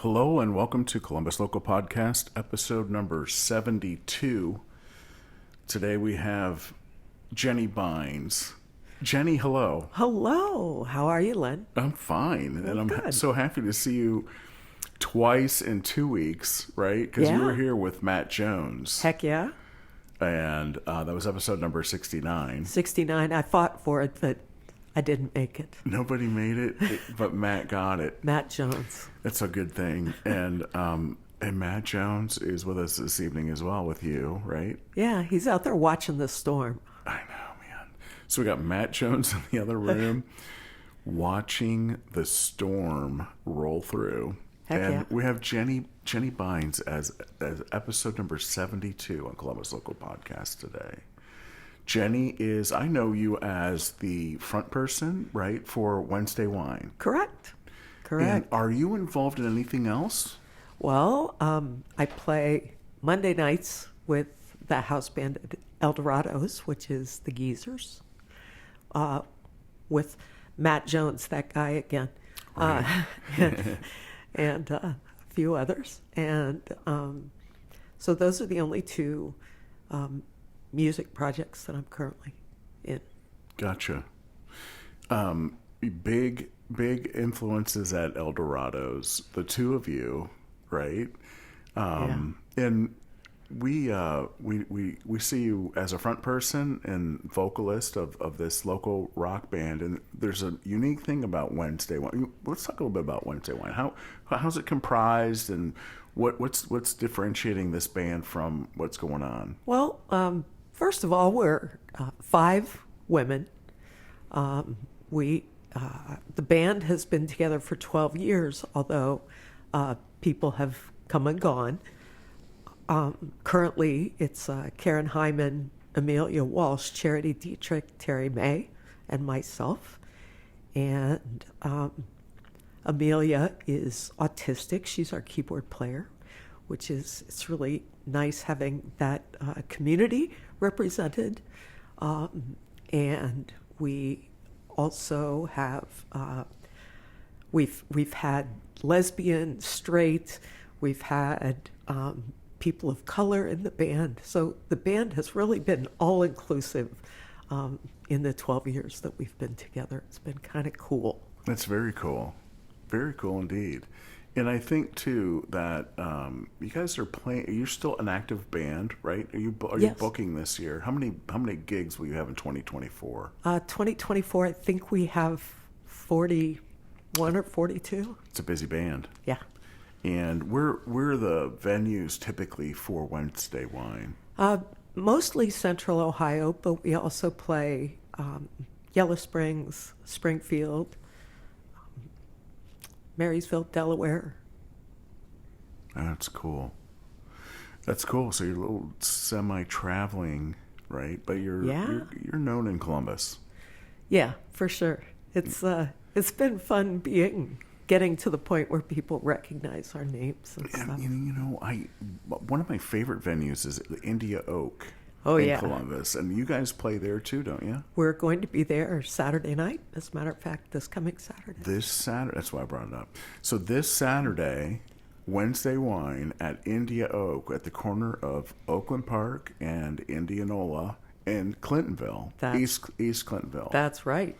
Hello and welcome to Columbus Local Podcast, episode number 72. Today we have Jeni Bynes. Jeni, hello. Hello. How are you, Len? I'm fine, and I'm good. so happy to see you twice in 2 weeks, right? Because you were here with Matt Jones. Heck yeah. And that was episode number 69. 69. I fought for it, but I didn't make it. Nobody made it, but Matt got it. Matt Jones. That's a good thing. And Matt Jones is with us this evening as well with you, right? Yeah, he's out there watching the storm. I know, man. So we got Matt Jones in the other room watching the storm roll through. Heck and yeah. we have Jeni Bynes as episode number 72 on Columbus Local Podcast today. Jeni is, I know you as the front person, right, for Wednesday Wine. Correct. And are you involved in anything else? Well, I play Monday nights with the house band at El Dorados, which is the Geezers, with Matt Jones, that guy again, Right. and a few others. And so those are the only two music projects that I'm currently in. Gotcha. Big influences at El Dorados, the two of you, right? And we see you as a front person and vocalist of this local rock band, and there's a unique thing about Wednesday Wine. Let's talk a little bit about Wednesday Wine. How's it comprised, and what's differentiating this band from what's going on? Well, first of all, we're 5 women. The band has been together for 12 years, although people have come and gone. Currently, it's Karen Hyman, Amelia Walsh, Charity Dietrich, Terry May, and myself. And Amelia is autistic. She's our keyboard player, it's really nice having that community represented. And we also have we've had lesbian, straight, we've had people of color in the band. So the band has really been all inclusive in the 12 years that we've been together. It's been kind of cool. That's very cool. Very cool indeed. And I think too that you guys are playing. You're still an active band, right? Are you Yes. booking this year? How many gigs will you have in 2024? 2024, I think we have 41 or 42. It's a busy band. Yeah. And where are the venues typically for Wednesday Wine? Mostly Central Ohio, but we also play Yellow Springs, Springfield, Marysville, Delaware. That's cool. That's cool. So you're a little semi-traveling, right? But you're known in Columbus. Yeah, for sure. It's been fun getting to the point where people recognize our names and stuff. One of my favorite venues is the India Oak in Columbus, and you guys play there too, don't you? We're going to be there Saturday night. As a matter of fact, this coming Saturday. This Saturday, that's why I brought it up. So this Saturday, Wednesday Wine at India Oak at the corner of Oakland Park and Indianola in Clintonville, East Clintonville. That's right.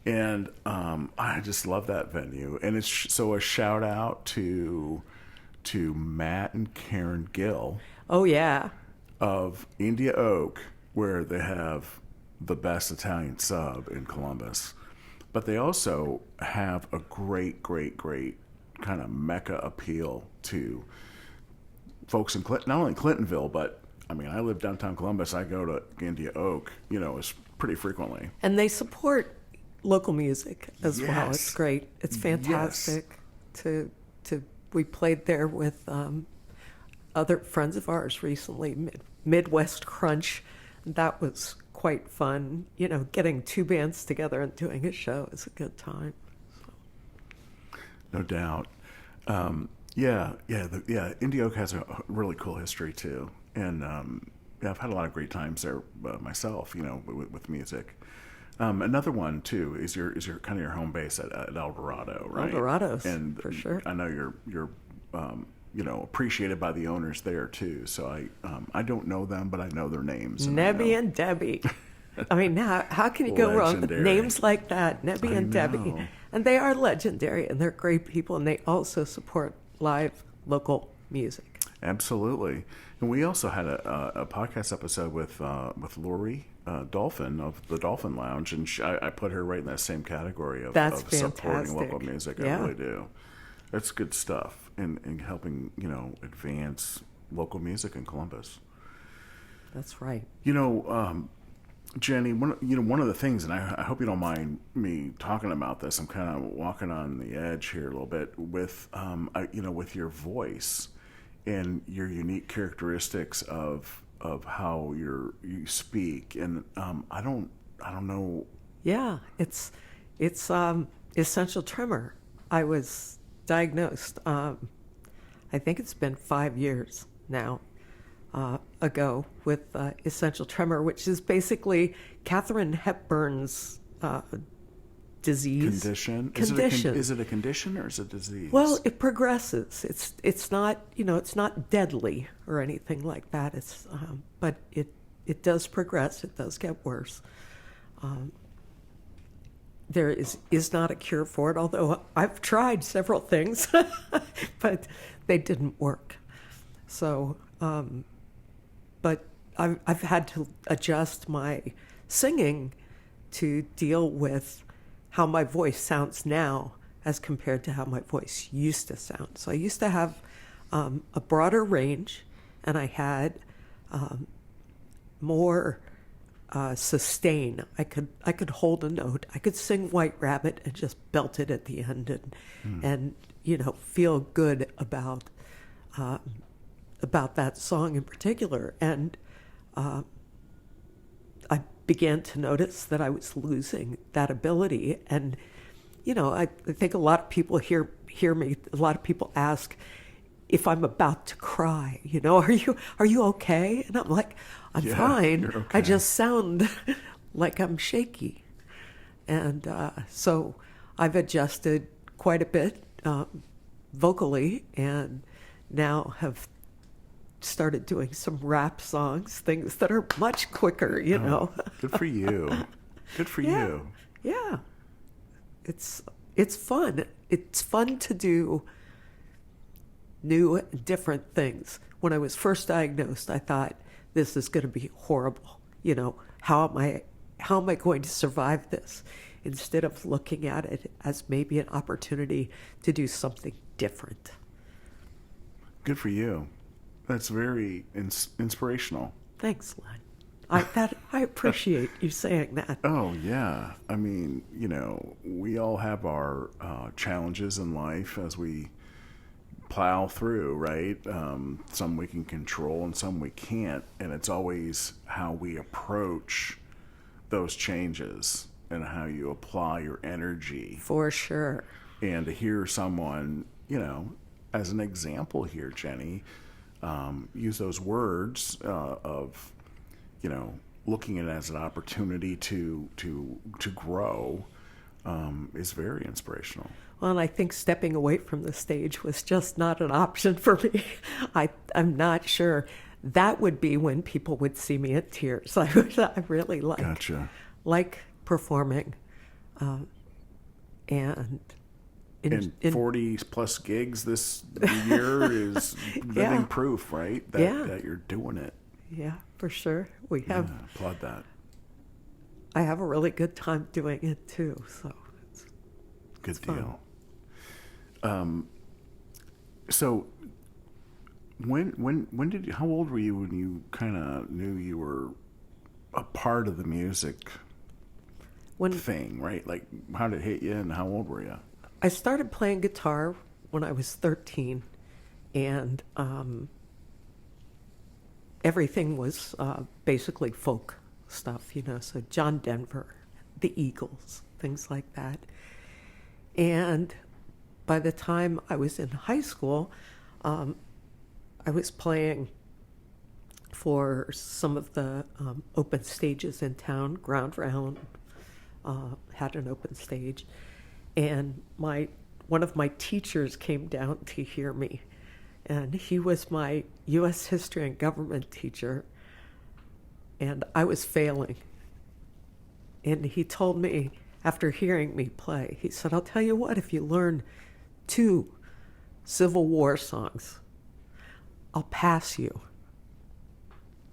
And I just love that venue. And it's so a shout out to Matt and Karen Gill. Oh, yeah. Of India Oak, where they have the best Italian sub in Columbus. But they also have a great kind of mecca appeal to folks in not only Clintonville, but I mean, I live downtown Columbus. I go to India Oak, it's pretty frequently. And they support local music as well. Yes. It's great. It's fantastic. Yes. We played there with other friends of ours recently, Midwest Crunch. That was quite fun. Getting 2 bands together and doing a show is a good time. No doubt. India Oak has a really cool history too, and I've had a lot of great times there myself. With music. Another one too is your kind of your home base at El Dorado, right? El Dorados, and for sure. I know you're appreciated by the owners there too. So I don't know them, but I know their names. Nebby and Debbie. I mean, how can you go wrong with names like that? Nebby and Debbie. And they are legendary, and they're great people, and they also support live local music. Absolutely. And we also had a podcast episode with Lori Dolphin of the Dolphin Lounge, and I put her right in that same category of supporting local music. I really do. That's good stuff in helping, advance local music in Columbus. That's right. Jeni, one of the things, and I hope you don't mind me talking about this. I'm kind of walking on the edge here a little bit with, with your voice and your unique characteristics of how you speak, and I don't know. Yeah, it's essential tremor. I was diagnosed. I think it's been 5 years now. Ago with essential tremor, which is basically Katharine Hepburn's disease. Condition. Is it a condition or is it a disease? Well, it progresses. It's not it's not deadly or anything like that. It's but it does progress. It does get worse. There is not a cure for it, although I've tried several things, but they didn't work. So. But I've had to adjust my singing to deal with how my voice sounds now as compared to how my voice used to sound. So I used to have a broader range, and I had more sustain. I could hold a note. I could sing White Rabbit and just belt it at the end, and feel good about that song in particular. And I began to notice that I was losing that ability. And, I think a lot of people hear me, a lot of people ask if I'm about to cry, are you okay? And I'm like, I'm fine. Okay. I just sound like I'm shaky. And so I've adjusted quite a bit vocally, and now have started doing some rap songs, things that are much quicker, Good for you. Good for you. Yeah. It's fun. It's fun to do new and different things. When I was first diagnosed, I thought, this is going to be horrible. How am I going to survive this? Instead of looking at it as maybe an opportunity to do something different. Good for you. That's very inspirational. Thanks, Len. I appreciate you saying that. Oh, yeah. I mean, we all have our challenges in life as we plow through, right? Some we can control and some we can't. And it's always how we approach those changes and how you apply your energy. For sure. And to hear someone, as an example here, Jeni, use those words of, looking at it as an opportunity to grow is very inspirational. Well, and I think stepping away from the stage was just not an option for me. I'm not sure. That would be when people would see me at tears. I really like performing, and 40 plus gigs this year is living proof, right? That you're doing it. Yeah, for sure. We have. Yeah, applaud that. I have a really good time doing it too. So it's good deal. So when did you, how old were you when you kind of knew you were a part of the music thing, right? Like, how did it hit you, and how old were you? I started playing guitar when I was 13, and everything was basically folk stuff, so John Denver, the Eagles, things like that. And by the time I was in high school, I was playing for some of the open stages in town. Ground Round had an open stage. And one of my teachers came down to hear me, And he was my U.S. history and government teacher, and I was failing. And he told me, after hearing me play, he said, I'll tell you what, if you learn 2 Civil War songs, I'll pass you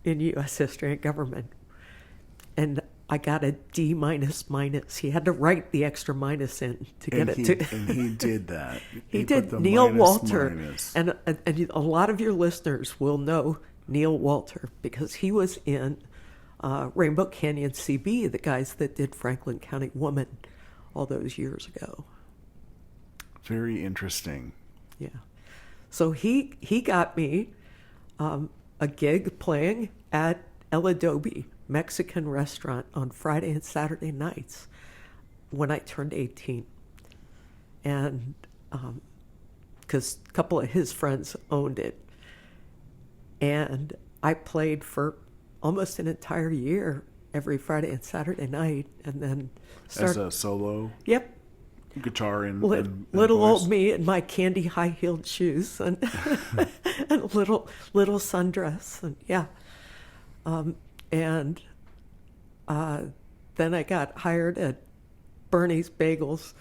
in U.S. history and government. And I got a D minus. He had to write the extra minus in to get it to. And he did that. He did. Neil Walter, and a lot of your listeners will know Neil Walter because he was in Rainbow Canyon CB, the guys that did Franklin County Woman all those years ago. Very interesting. Yeah. So he got me a gig playing at El Adobe Mexican restaurant on Friday and Saturday nights when I turned 18. And because a couple of his friends owned it. And I played for almost an entire year every Friday and Saturday night. And then as a solo? Yep. Guitar and little voice. old me in my candy high-heeled shoes and and a little sundress. And yeah. And then I got hired at Bernie's Bagels,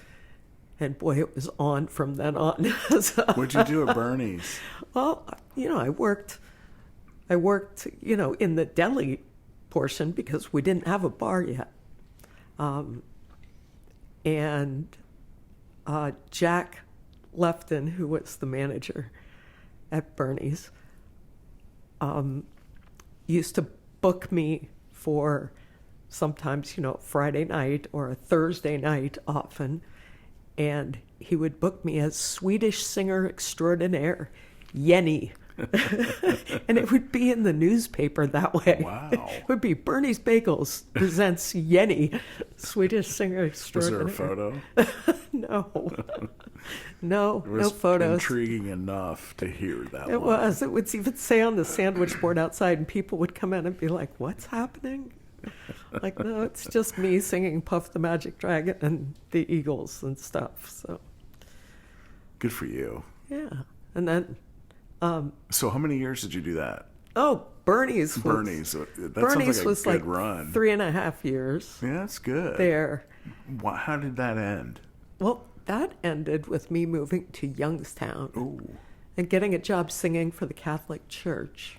and boy, it was on from then on. So, what'd you do at Bernie's? Well, I worked, in the deli portion because we didn't have a bar yet. And Jack Lefton, who was the manager at Bernie's, used to book me for sometimes, Friday night or a Thursday night often. And he would book me as Swedish singer extraordinaire, Jeni. And it would be in the newspaper that way. Wow. It would be Bernie's Bagels presents Jeni, Swedish singer extraordinaire. Was there a photo? No. No It was photos. intriguing enough to hear that. It line. was. It would even say on the sandwich board outside, and people would come in and be like, what's happening? Like, no, it's just me singing Puff the Magic Dragon and the Eagles and stuff. So, good for you. yeah. And then, So how many years did you do that? Bernie's was, Bernie's. That sounds was like a like good run. 3.5 years Yeah, that's good. there. How did that end? Well, that ended with me moving to Youngstown Ooh. and getting a job singing for the Catholic Church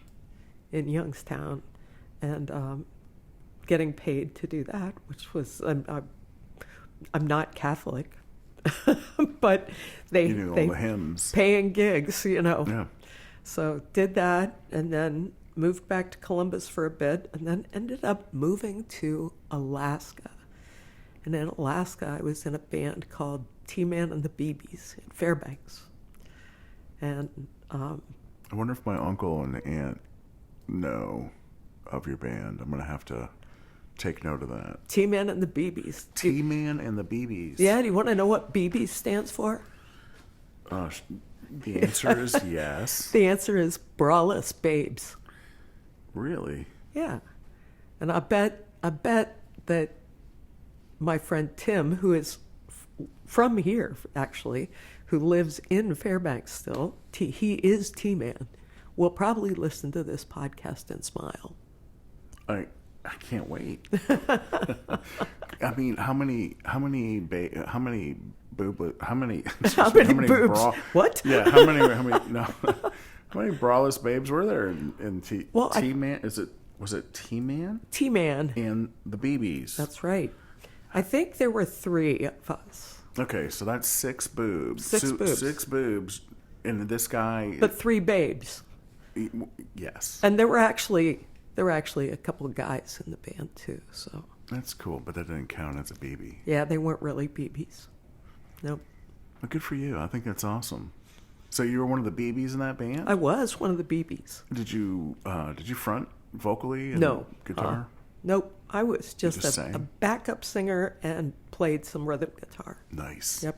in Youngstown, and getting paid to do that, which was I'm not Catholic, but You knew all the hymns. paying gigs, Yeah. So did that, and then moved back to Columbus for a bit, and then ended up moving to Alaska. And in Alaska, I was in a band called T-Man and the BBs in Fairbanks. And I wonder if my uncle and aunt know of your band. I'm going to have to take note of that. T-Man and the BBs. T-Man and the BBs. Yeah, do you want to know what BBs stands for? The answer is yes. The answer is Braless Babes. Really? Yeah. And I bet that my friend Tim, who is from here, actually, who lives in Fairbanks still, he is T-Man, will probably listen to this podcast and smile. I can't wait. I mean, how many boobs? What? Yeah, how many braless babes were there in T-Man? Was it T-Man? T-Man. And the BBs. That's right. I think there were 3 of us. Okay, so that's 6 boobs. 6 boobs. 6 boobs, and this guy. But 3 babes. Yes. And there were actually a couple of guys in the band too. So that's cool, but that didn't count as a BB. yeah, they weren't really BBs. Nope. But good for you. I think that's awesome. So you were one of the BBs in that band? I was one of the BBs. Did you front vocally and No. guitar? Nope. I was just sang? a backup singer and played some rhythm guitar. Nice. Yep.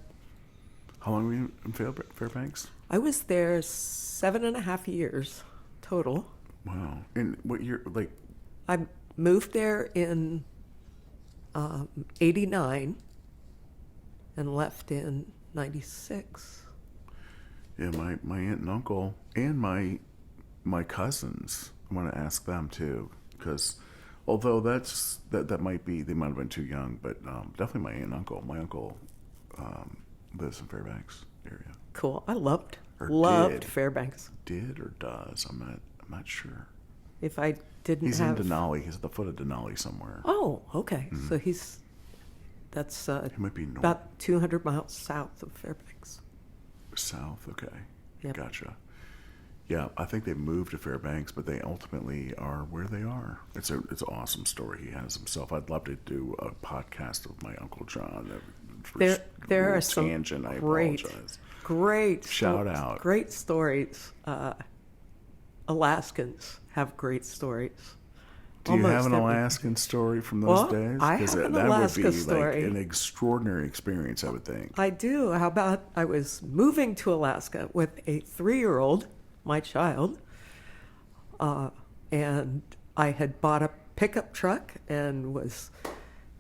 How long were you in Fairbanks? I was there 7.5 years total. Wow. And what year? Like, I moved there in 89 and left in 96. Yeah, my aunt and uncle and my cousins. I want to ask them too, because although that might be, they might have been too young, but definitely my aunt and uncle. My uncle lives in Fairbanks area. Cool. I loved Or loved did. Fairbanks. Did or does? I'm not sure. If I didn't He's have in Denali. He's at the foot of Denali somewhere. Oh, okay. So that's He might be north. about 200 miles south of Fairbanks. South. Okay. Yep. Gotcha. Yeah, I think they moved to Fairbanks, but they ultimately are where they are. It's an awesome story he has himself. I'd love to do a podcast with my Uncle John. There are some tangent. I great, apologize. great Shout out. great stories. Alaskans have great stories. Do you have Almost an every- Alaskan story from those days? I have an that Alaska would be story. like an extraordinary experience, I would think. I do. How about I was moving to Alaska with a 3-year-old, my child, and I had bought a pickup truck and was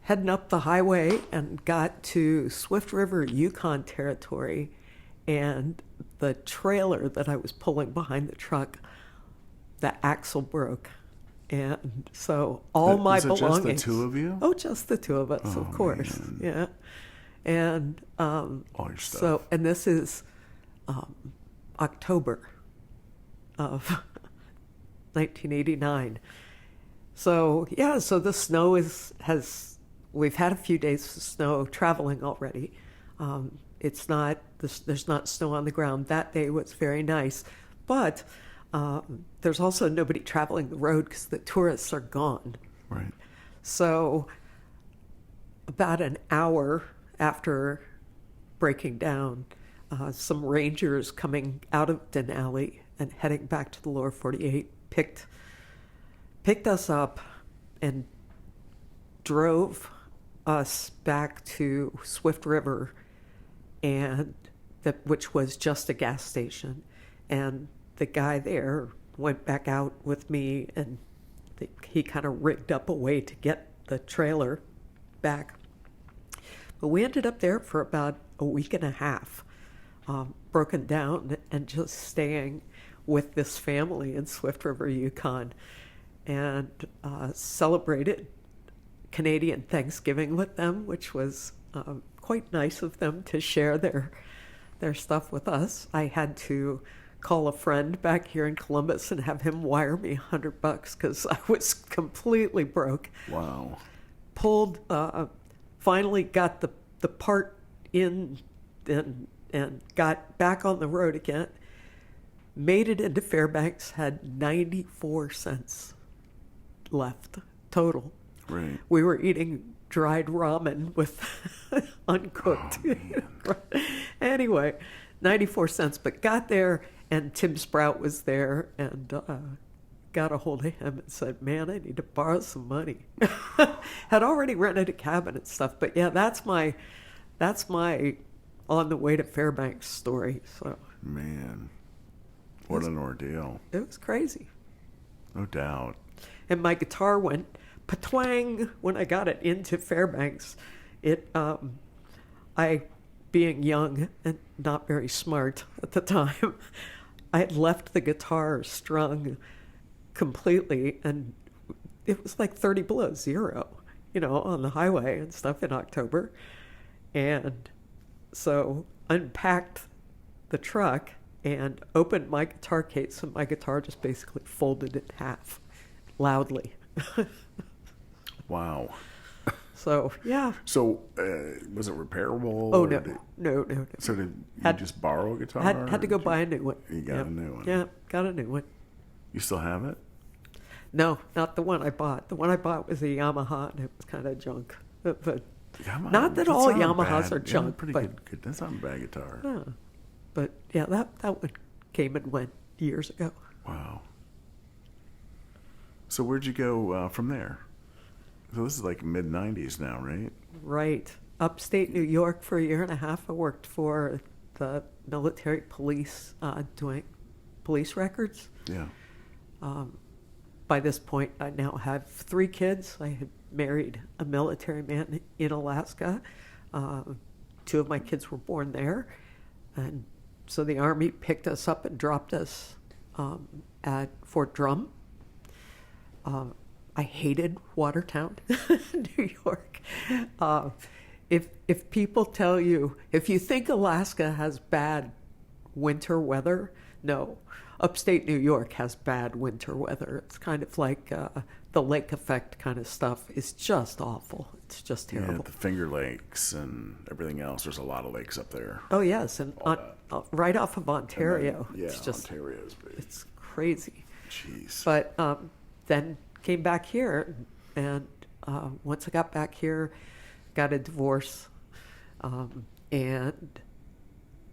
heading up the highway and got to Swift River, Yukon territory, and the trailer that I was pulling behind the truck, the axle broke. And so all my Is it belongings. just the two of you? Oh, just the two of us, Oh, of course. man. Yeah. And All your stuff. so, and this is October of 1989. So yeah, so the snow we've had a few days of snow traveling already. It's not, there's not snow on the ground. That day was very nice, but there's also nobody traveling the road because the tourists are gone. Right. So about an hour after breaking down, some rangers coming out of Denali and heading back to the lower 48 picked us up and drove us back to Swift River, and which was just a gas station. And the guy there went back out with me, and he kind of rigged up a way to get the trailer back. But we ended up there for about a week and a half, broken down and just staying with this family in Swift River, Yukon, and celebrated Canadian Thanksgiving with them, which was quite nice of them to share their stuff with us. I had to call a friend back here in Columbus and have him wire me $100 because I was completely broke. Wow. Pulled, finally got the part in and got back on the road again. Made it into Fairbanks, had 94 cents left total. Right. We were eating dried ramen with uncooked. Oh, Anyway, 94 cents, but got there, and Tim Sprout was there, and got a hold of him and said, man, I need to borrow some money. Had already rented a cabin and stuff, but yeah, that's my on the way to Fairbanks story. So Man. What an ordeal. it was crazy. No doubt. And my guitar went patwang when I got it into Fairbanks. I, being young and not very smart at the time, I had left the guitar strung completely, and it was like 30 below zero, on the highway and stuff in October. And so unpacked the truck and opened my guitar case, and my guitar just basically folded in half loudly. Wow. So, yeah. So, was it repairable? Oh, or no. did- No. So did you Had- just borrow a guitar? Had to go or buy a new one. You got a new one. Yeah, got a new one. You still have it? No, not the one I bought. The one I bought was a Yamaha, and it was kind of junk. But Yamaha, not that that's all not a Yamahas bad- are yeah, junk, pretty but good. That's not a bad guitar. but yeah, that one came and went years ago. Wow. So where'd you go from there? So this is like mid-90s now, right? Right. Upstate New York for a year and a half. I worked for the military police doing police records. Yeah. By this point, I now have 3 kids. I had married a military man in Alaska. 2 of my kids were born there. And So the Army picked us up and dropped us at Fort Drum. I hated Watertown, New York. If people tell you, if you think Alaska has bad winter weather, no. Upstate New York has bad winter weather. It's kind of like the lake effect kind of stuff. It's just awful. It's just terrible. Yeah, the Finger Lakes and everything else. There's a lot of lakes up there. Oh, yes. And right off of Ontario. Then, yeah, it's just, Ontario's big. It's crazy. Jeez. But then came back here. And once I got back here, got a divorce and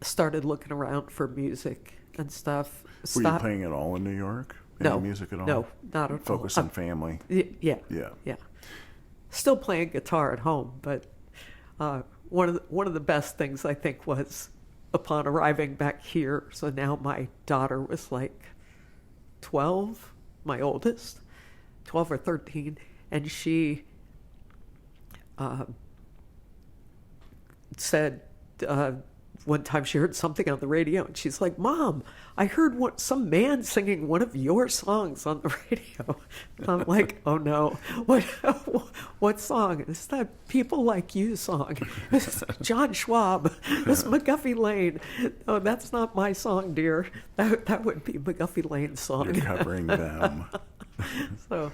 started looking around for music and stuff. Were you playing at all in New York? Any No music at all? No, not at all. Focus on family. Yeah. Yeah. Still playing guitar at home, but one of the best things I think was upon arriving back here. So now my daughter was like 12, my oldest, 12 or 13, and she said one time she heard something on the radio, and she's like, "Mom, I heard some man singing one of your songs on the radio." And I'm like, "Oh no, what song? It's that People Like You song. It's John Schwab. It's McGuffey Lane." "No, that's not my song, dear. That would be McGuffey Lane's song." You're covering them. So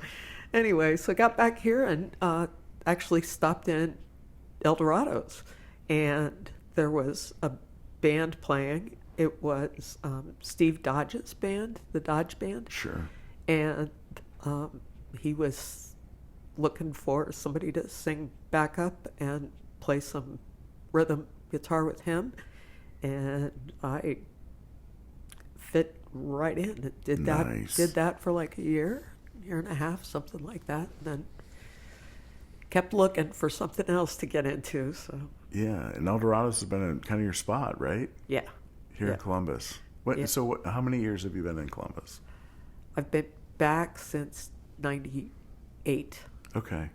anyway, so I got back here and actually stopped in El Dorado's, and there was a band playing. It was Steve Dodge's band, the Dodge Band. Sure. And he was looking for somebody to sing backup and play some rhythm guitar with him. And I fit right in and did that. Nice. Did that for like a year and a half, something like that. And then kept looking for something else to get into. So yeah, and El Dorado's has been kind of your spot, right? yeah, Here in Columbus. What? Yeah. So how many years have you been in Columbus? I've been back since '98. Okay.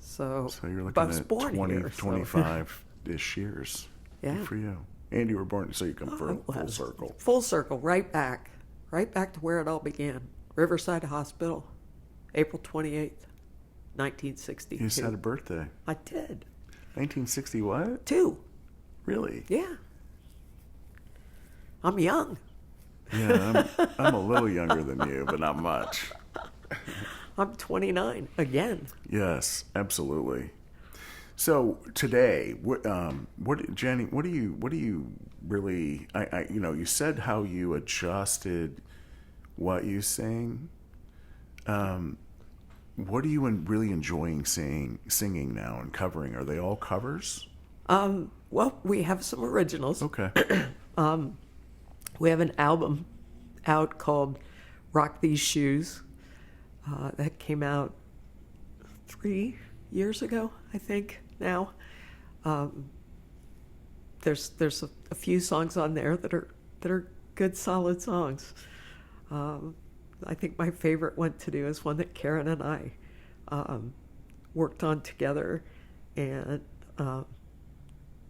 So you're but I looking was at born 20, here, so- 25-ish years. Yeah. Good for you. And you were born, so you come full was. circle. Full circle, right back to where it all began. Riverside Hospital, April 28th, 1962. You just had a birthday. I did. 1960 what? 2. Really? Yeah. I'm young. Yeah, I'm a little younger than you, but not much. I'm 29 again. Yes, absolutely. So today, Jeni, what do you really? You said how you adjusted what you sing. What are you really enjoying singing now and covering? Are they all covers? Well, we have some originals. Okay. We have an album out called Rock These Shoes that came out 3 years ago, I think, now. There's a few songs on there that are good, solid songs. I think my favorite one to do is one that Karen and I worked on together, and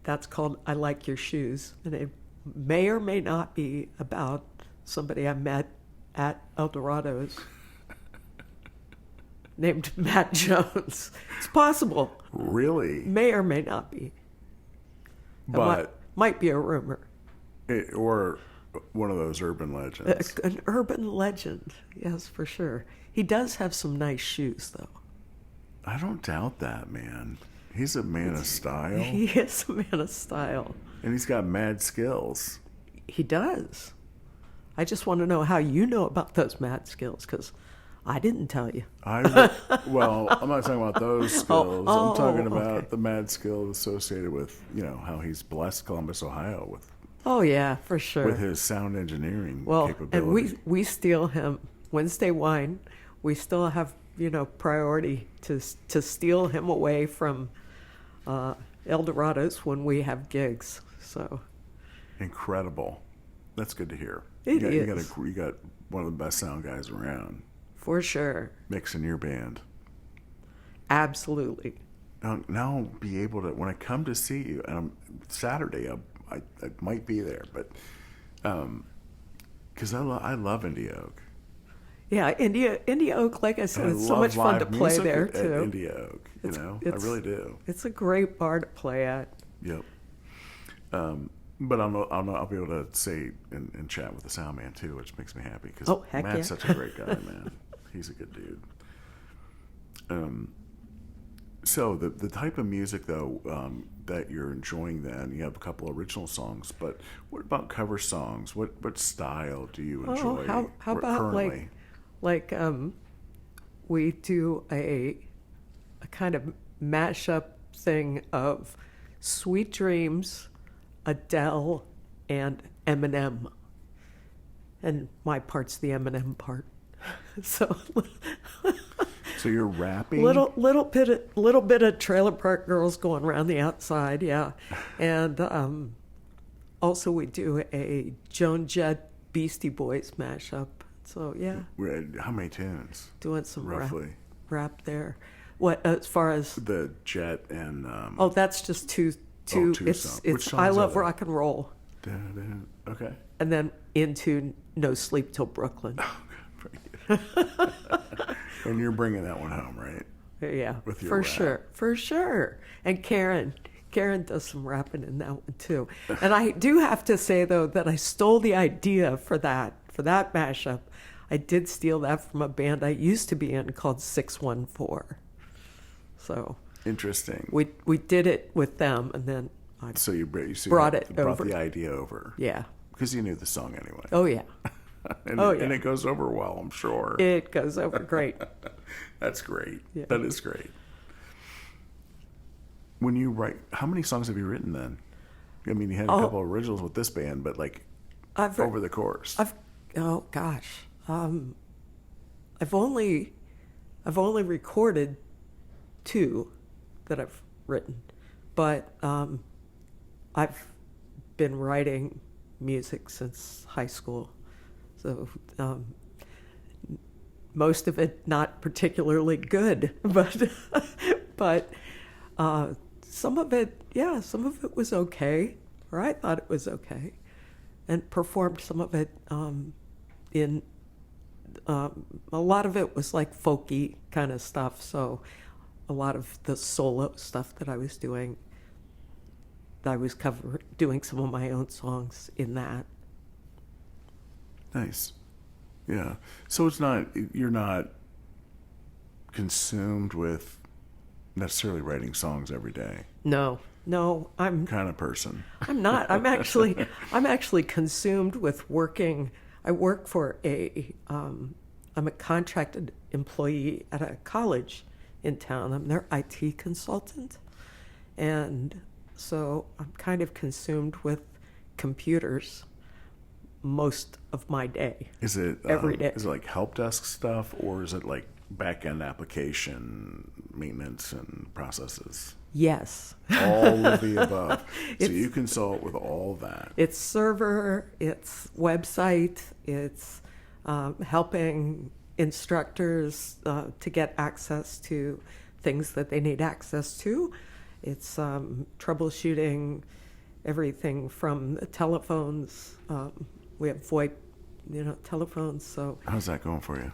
that's called I Like Your Shoes. And it may or may not be about somebody I met at El Dorado's named Matt Jones. It's possible. Really? May or may not be. But might be a rumor. Or one of those urban legends. An urban legend, yes, for sure. He does have some nice shoes, though. I don't doubt that, man. He's a man of style. He is a man of style. And he's got mad skills. He does. I just want to know how you know about those mad skills, because I didn't tell you. Well, I'm not talking about those skills. I'm talking about the mad skills associated with, how he's blessed Columbus, Ohio with. Oh, yeah, for sure. With his sound engineering and capability. we steal him. Wednesday Wine, we still have, priority to steal him away from El Dorado's when we have gigs. So incredible. That's good to hear. You got one of the best sound guys around. For sure. Mixing your band. Absolutely. Now I'll be able to, when I come to see you, and Saturday, I might be there, but because I love India Oak. Yeah, India Oak, like I said, And I it's so love much fun to live play music there at too. India Oak, I really do. It's a great bar to play at. Yep. But I'll be able to say and chat with the sound man too, which makes me happy because heck Matt's yeah. such a great guy, man. He's a good dude. So the type of music though that you're enjoying, then you have a couple original songs, but what about cover songs? What style do you enjoy? How about currently? like we do a kind of mashup thing of Sweet Dreams, Adele, and Eminem, and my part's the Eminem part. So you're rapping? little bit of Trailer Park Girls going around the outside, yeah, and also we do a Joan Jett Beastie Boys mashup. So yeah, How many tunes? doing some roughly rap there. What as far as the Jet and that's just two. two It's songs. Which songs I are Love they? Rock and Roll, Okay. and then into No Sleep Till Brooklyn. Very good. And you're bringing that one home, right? Yeah, With your for rap. sure. And Karen does some rapping in that one too. And I do have to say though that I stole the idea for that mashup. I did steal that from a band I used to be in called 614. So Interesting. we did it with them, and then I So you brought the idea over. yeah. Because you knew the song anyway. Oh yeah, and, yeah. And it goes over well, I'm sure. it goes over great. That's great. Yeah. That is great. When you write, how many songs have you written then? I mean, you had a couple of originals with this band, but like over the course. Oh gosh, I've only recorded 2 that I've written, but I've been writing music since high school, so most of it not particularly good, but some of it was okay, or I thought it was okay, and performed some of it in a lot of it was like folky kind of stuff, so a lot of the solo stuff that I was doing, I was doing some of my own songs in that. Nice. Yeah. So you're not consumed with necessarily writing songs every day. No, I'm Kind of person. I'm not. I'm actually consumed with working. I work for I'm a contracted employee at a college in town. I'm their IT consultant. And so I'm kind of consumed with computers most of my day. Is it every day? Is it like help desk stuff, or is it like back end application maintenance and processes? Yes. All of the above. So you consult with all that. It's server, it's website, it's helping instructors to get access to things that they need access to. It's troubleshooting everything from the telephones. We have VoIP, telephones. So how's that going for you?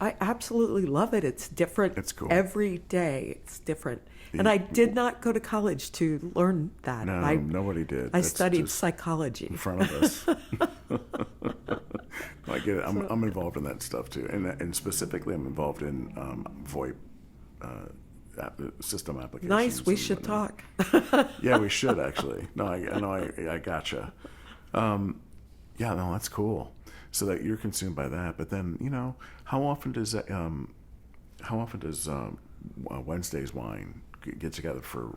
I absolutely love it. It's different. It's cool. Every day it's different. And I did not go to college to learn that. No, nobody did. I That's studied just psychology. in front of us. I get it. I'm involved in that stuff too, and specifically I'm involved in VoIP system applications. Nice. We and should whatnot. talk. Yeah, we should actually. No, I gotcha. Yeah, no, that's cool. So that you're consumed by that, but then how often does Wednesday's Wine get together for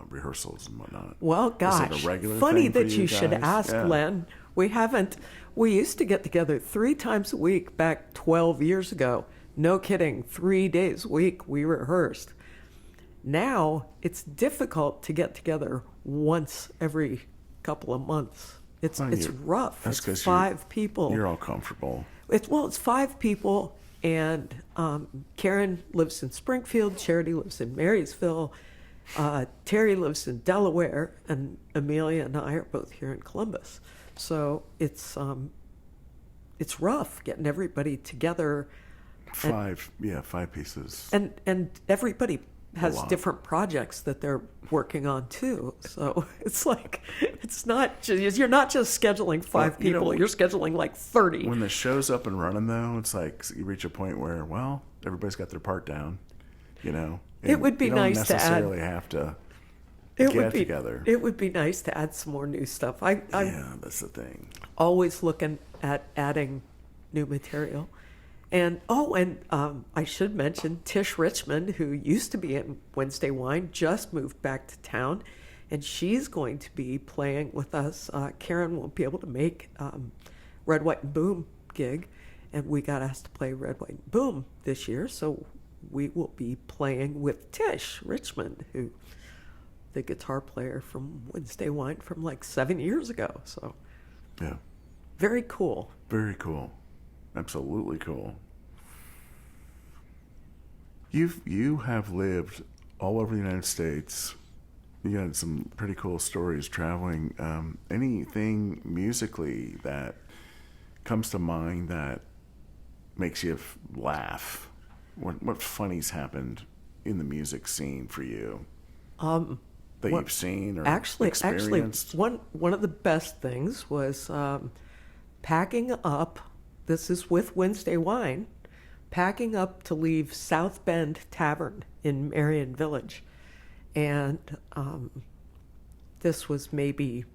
rehearsals and whatnot? Well, gosh, is it a regular funny thing for that you should guys? ask, Yeah. Len. We haven't. We used to get together 3 times a week back 12 years ago. No kidding, 3 days a week we rehearsed. Now it's difficult to get together once every couple of months. It's rough. That's it's 'cause 5 people. You're all comfortable. It's 5 people, and Karen lives in Springfield. Charity lives in Marysville. Terry lives in Delaware, and Amelia and I are both here in Columbus. So it's rough getting everybody together. Five pieces. And everybody has different projects that they're working on too. So it's like, you're not just scheduling five people, you're scheduling like 30. When the show's up and running though, it's like you reach a point where, well, everybody's got their part down, It would be nice to add. You don't necessarily have to get together. It would be nice to add some more new stuff. Yeah, that's the thing. Always looking at adding new material. And I should mention Tish Richmond, who used to be in Wednesday Wine, just moved back to town, and she's going to be playing with us. Karen won't be able to make Red, White, and Boom gig, and we got asked to play Red, White, and Boom this year, so we will be playing with Tish Richmond, who the guitar player from Wednesday Wine from like 7 years ago. So yeah, very cool. Very cool. Absolutely cool. You have lived all over the United States. You had some pretty cool stories traveling. Anything musically that comes to mind that makes you laugh? What funnies happened in the music scene for you that you've seen or experienced? One of the best things was packing up. This is with Wednesday Wine, packing up to leave South Bend Tavern in Marion Village. And this was maybe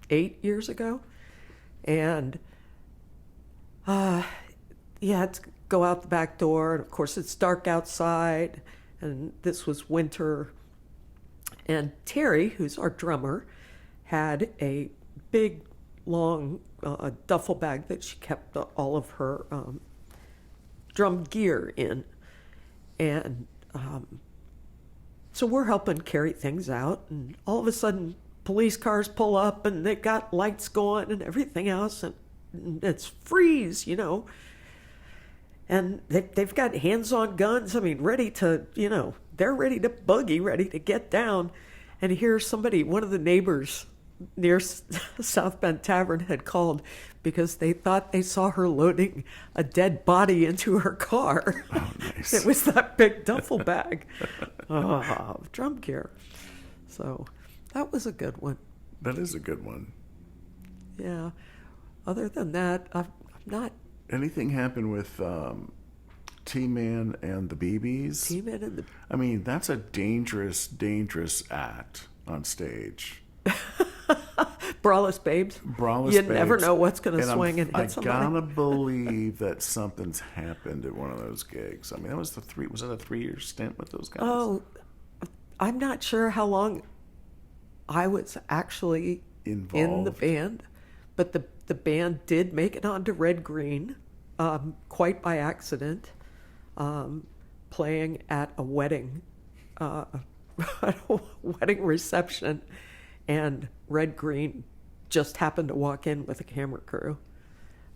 8 years ago. And to go out the back door. And of course, it's dark outside. And this was winter. And Terry, who's our drummer, had a big, long duffel bag that she kept all of her drum gear in. And so we're helping carry things out, and all of a sudden police cars pull up and they got lights going and everything else, and it's freeze, and they've got hands on guns. I mean, ready to, they're ready to boogie, ready to get down. And here's somebody, one of the neighbors near South Bend Tavern had called because they thought they saw her loading a dead body into her car. Oh, nice. It was that big duffel bag of drum gear. So that was a good one. That is a good one. Yeah. Other than that, I'm not... Anything happen with T-Man and the BBs? T-Man and the... I mean, that's a dangerous, dangerous act on stage. Braless babes. You never know what's going to swing and hit somebody. I gotta believe that something's happened at one of those gigs. I mean, was it a 3-year stint with those guys? Oh, I'm not sure how long I was actually involved in the band, but the band did make it onto Red Green, quite by accident, playing at a wedding, wedding reception, and Red Green just happened to walk in with a camera crew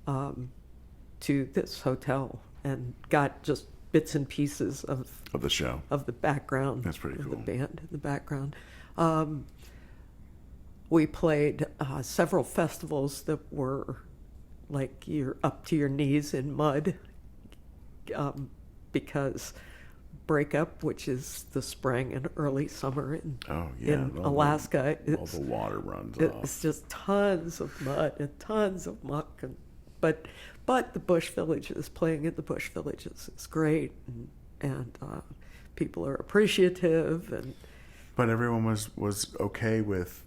to this hotel and got just bits and pieces of the show, of the background. That's pretty cool. The band in the background. We played several festivals that were like you're up to your knees in mud because breakup, which is the spring and early summer in Alaska. All the water runs off. It's just tons of mud and tons of muck. But the Bush Villages, playing in the Bush Villages is great. And people are appreciative. But everyone was okay with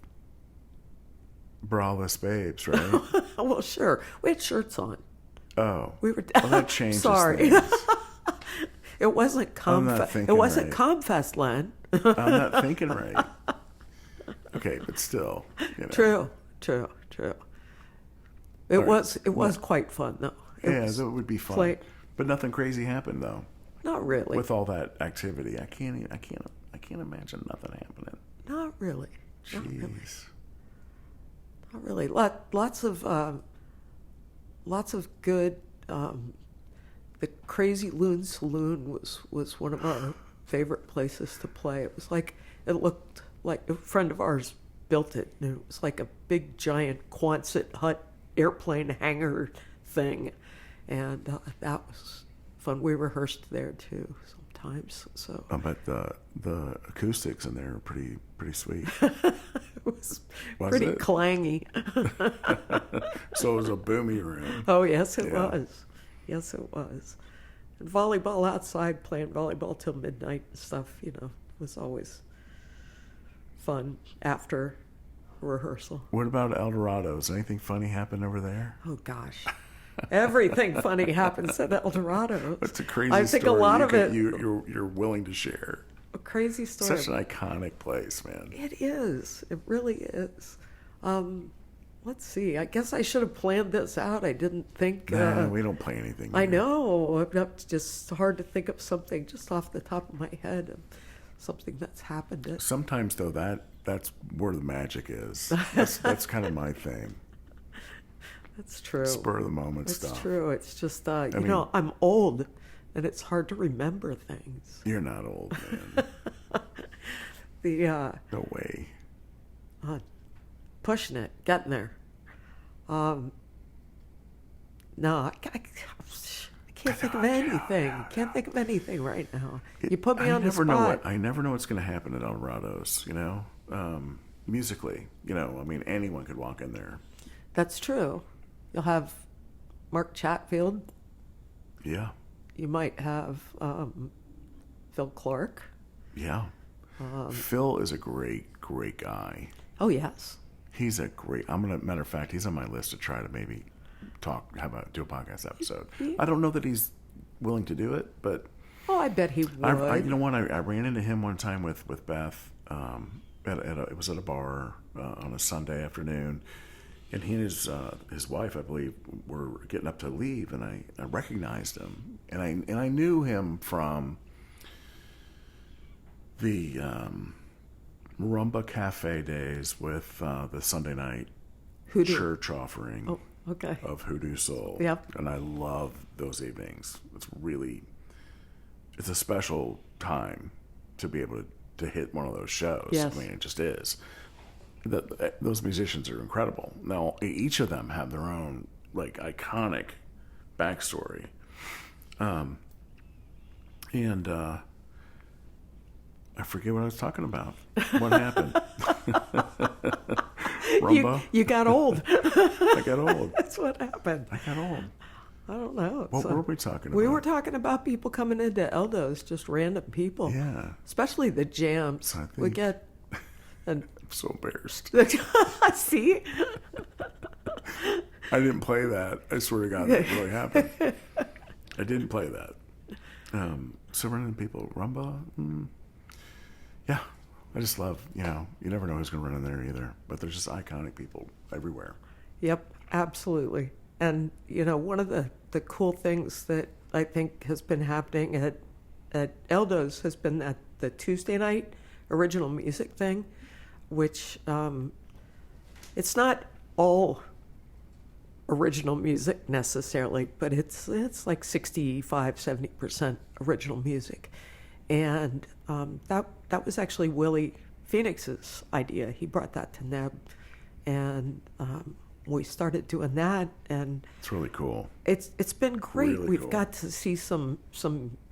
braless babes, right? Well, sure. We had shirts on. Oh. We were. Well, that changes sorry. things. It wasn't Comfest. It wasn't right. Comfest, Len. I'm not thinking right. Okay, but still. True. It was Well, quite fun, though. That would be fun. But nothing crazy happened, though. Not really. With all that activity, I can't imagine nothing happening. Not really. Jeez. Not really. Lots of good. The Crazy Loon Saloon was one of our favorite places to play. It was like It looked like a friend of ours built it, and it was like a big giant Quonset hut airplane hangar thing, and that was fun. We rehearsed there too sometimes. So I bet the acoustics in there are pretty sweet. it was pretty clangy. So it was a boomy room. Oh yes, it was. Yes, it was. And volleyball outside, playing volleyball till midnight and stuff. Was always fun after rehearsal. What about El Dorado's? Anything funny happen over there? Oh gosh, everything funny happens at El Dorado. It's a crazy I think story a lot of it you're willing to share. A crazy story. Such an iconic place, man. It is. It really is. Let's see. I guess I should have planned this out. I didn't think. Nah, we don't play anything. I know. It's just hard to think of something just off the top of my head of something that's happened. Sometimes though, that's where the magic is. That's kind of my thing. That's true. Spur of the moment That's stuff. That's true. It's just I'm old, and it's hard to remember things. You're not old, man. No way. Pushing it, getting there. No, I can't think of anything. Can't think of anything right now. You put me on the spot. I never know what's going to happen at El Dorado's, musically. Anyone could walk in there. That's true. You'll have Mark Chatfield. Yeah. You might have Phil Clark. Yeah. Phil is a great guy. Oh, yes. He's a great. Matter of fact, he's on my list to try to maybe do a podcast episode. I don't know that he's willing to do it, but I bet he would. You know what? I ran into him one time with Beth. It was at a bar on a Sunday afternoon, and he and his wife, I believe, were getting up to leave, and I recognized him, and I knew him from the Rumba Cafe days with the Sunday night Hoodoo. church offering of Hoodoo Soul. Yep. And I love those evenings. It's a special time to be able to hit one of those shows. Yes. It just is. Those musicians are incredible. Now, each of them have their own iconic backstory. I forget what I was talking about. What happened? Rumba? You got old. I got old. That's what happened. I got old. I don't know. What were we talking about? We were talking about people coming into Eldo's, just random people. Yeah. Especially the jams. We get... I'm so embarrassed. See? I didn't play that. I swear to God, that really happened. I didn't play that. So random people. Rumba? Yeah, I just love, you never know who's going to run in there either. But there's just iconic people everywhere. Yep, absolutely. And, one of the cool things that I think has been happening at Eldo's has been that the Tuesday night original music thing, which it's not all original music necessarily, but it's like 65-70% original music. And that was actually Willie Phoenix's idea. He brought that to Neb, and we started doing that, and it's really cool. It's been great. Really We've cool. got to see some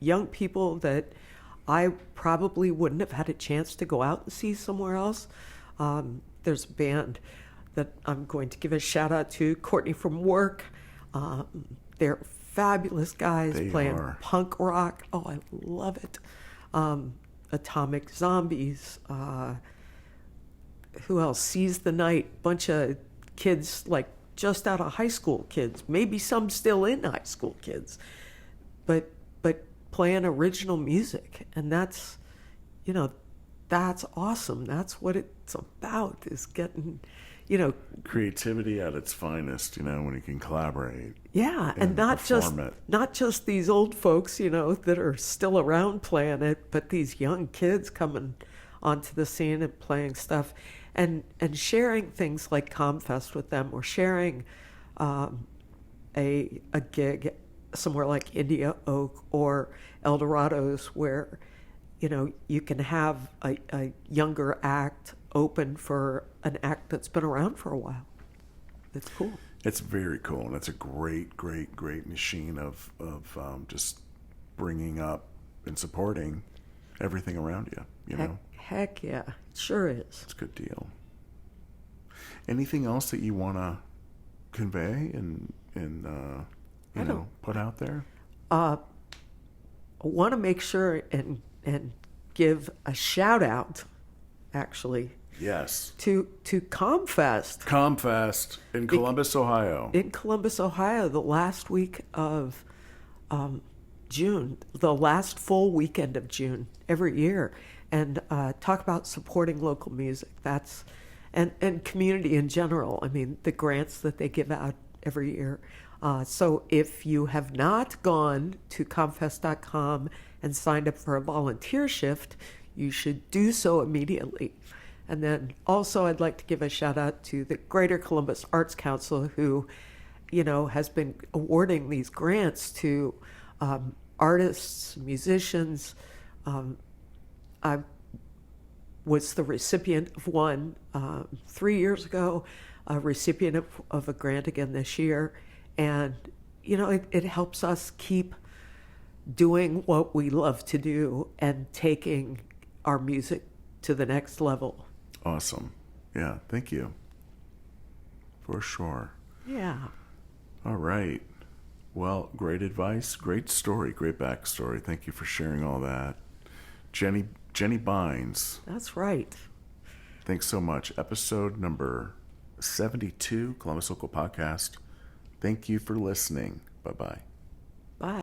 young people that I probably wouldn't have had a chance to go out and see somewhere else. There's a band that I'm going to give a shout out to, Courtney from Work. They're fabulous guys playing punk rock. Oh, I love it. Atomic Zombies. Who else? Seize the Night. Bunch of kids just out of high school kids. Maybe some still in high school kids. But playing original music. And that's awesome. That's what it's about, is getting, creativity at its finest, when you can collaborate. Yeah, and not just these old folks, that are still around playing it, but these young kids coming onto the scene and playing stuff, and sharing things like Comfest with them, or sharing a gig somewhere like India Oak or El Dorado's, where you can have a younger act open for an act that's been around for a while. It's cool. It's very cool, and it's a great, great, great machine of just bringing up and supporting everything around you. You know, Heck yeah, it sure is. It's a good deal. Anything else that you want to convey and put out there? I want to make sure and give a shout out, actually. Yes. To ComFest. ComFest in Columbus, Ohio. In Columbus, Ohio, the last week of June, the last full weekend of June every year. And talk about supporting local music. That's and community in general. I mean, the grants that they give out every year. So if you have not gone to comfest.com and signed up for a volunteer shift, you should do so immediately. And then also I'd like to give a shout out to the Greater Columbus Arts Council, who, has been awarding these grants to artists, musicians. I was the recipient of one 3 years ago, a recipient of a grant again this year. And, it helps us keep doing what we love to do and taking our music to the next level. Awesome. Yeah, thank you. For sure. Yeah. All right. Well, great advice, great story, great backstory. Thank you for sharing all that. Jeni Bynes. That's right. Thanks so much. Episode number 72, Columbus Local Podcast. Thank you for listening. Bye-bye.